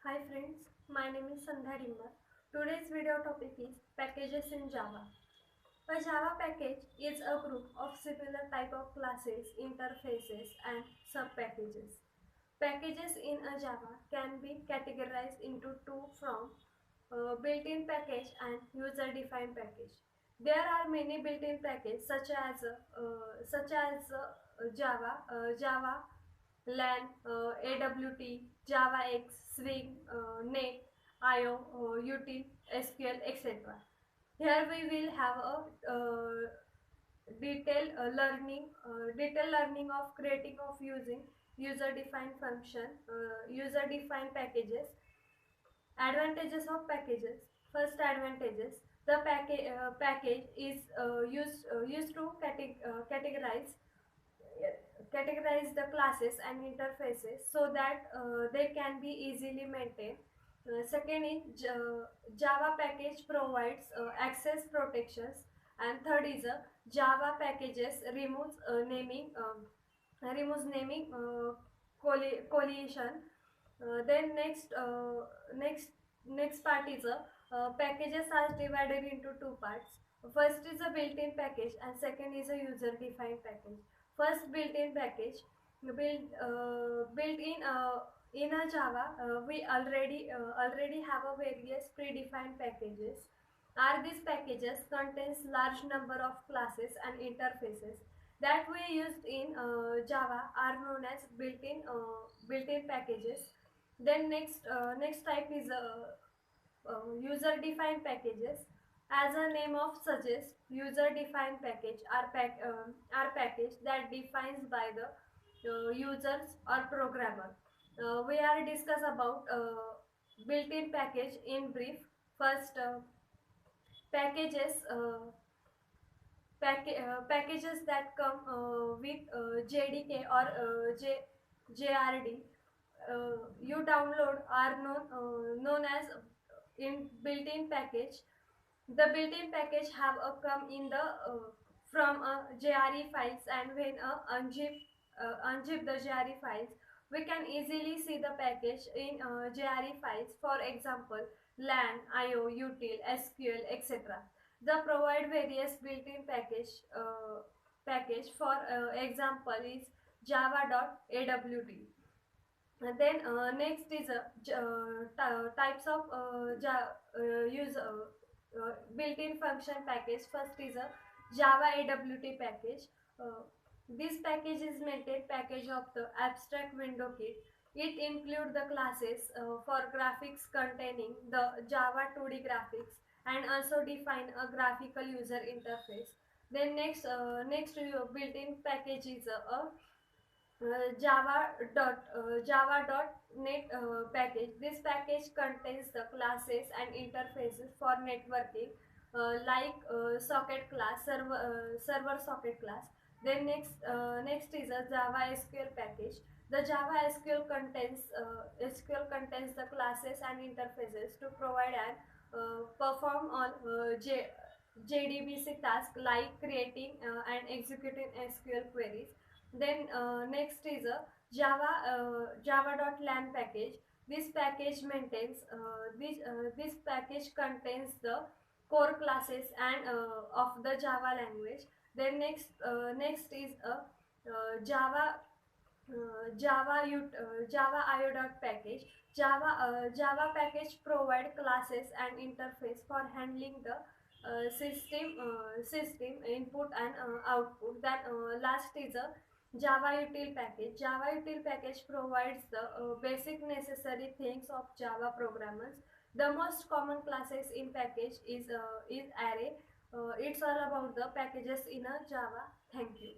Hi friends, my name is Sandhya Rimba. Today's video topic is packages in Java. A Java package is a group of similar type of classes, interfaces and sub-packages. Packages in a Java can be categorized into two from built-in package and user-defined package. There are many built-in packages such as Java, LAN, AWT, JavaX, Swing, Net, IO, Util, SQL, etc. Here we will have a detailed learning of creating of using user-defined function, user-defined packages. Advantages of packages. First advantages. The package is used to categorize the classes and interfaces so that they can be easily maintained. Second is Java package provides access protections, and third is Java packages removes naming collision. Then next part is packages are divided into two parts. First is a built-in package and second is a user-defined package. First, built-in package built in a Java. We already have a various predefined packages. Are these packages contains large number of classes and interfaces that we used in Java are known as built-in packages. Then next type is user-defined packages. As a name of suggests, user-defined package are package that defines by the users or programmer. We are discuss about built-in package in brief. First, packages packages that come with JDK or JRD you download are known as in built-in package. The built-in package have a come in the from JRE files, and when unzip the JRE files, we can easily see the package in JRE files. For example, LAN, IO, Util, SQL, etc. The provide various built-in package. For example is java.awt. Then next is types of use built-in function package. First is a Java AWT package. This package is maintained package of the abstract window kit. It includes the classes for graphics containing the Java 2D graphics and also define a graphical user interface. Then next built-in package is Java.net package. This package contains the classes and interfaces for networking, like socket class, server socket class. Then next is a Java SQL package. The Java SQL contains the classes and interfaces to provide and perform on JDBC task like creating and executing SQL queries. Then next is a Java.lan package. This package maintains this package contains the core classes and of the Java language. Then next is a Java IO dot package. Java package provide classes and interface for handling the system input and output. Then last is a Java util package. Java util package provides the basic necessary things of Java programmers. The most common classes in package is array. It's all about the packages in a Java. Thank you.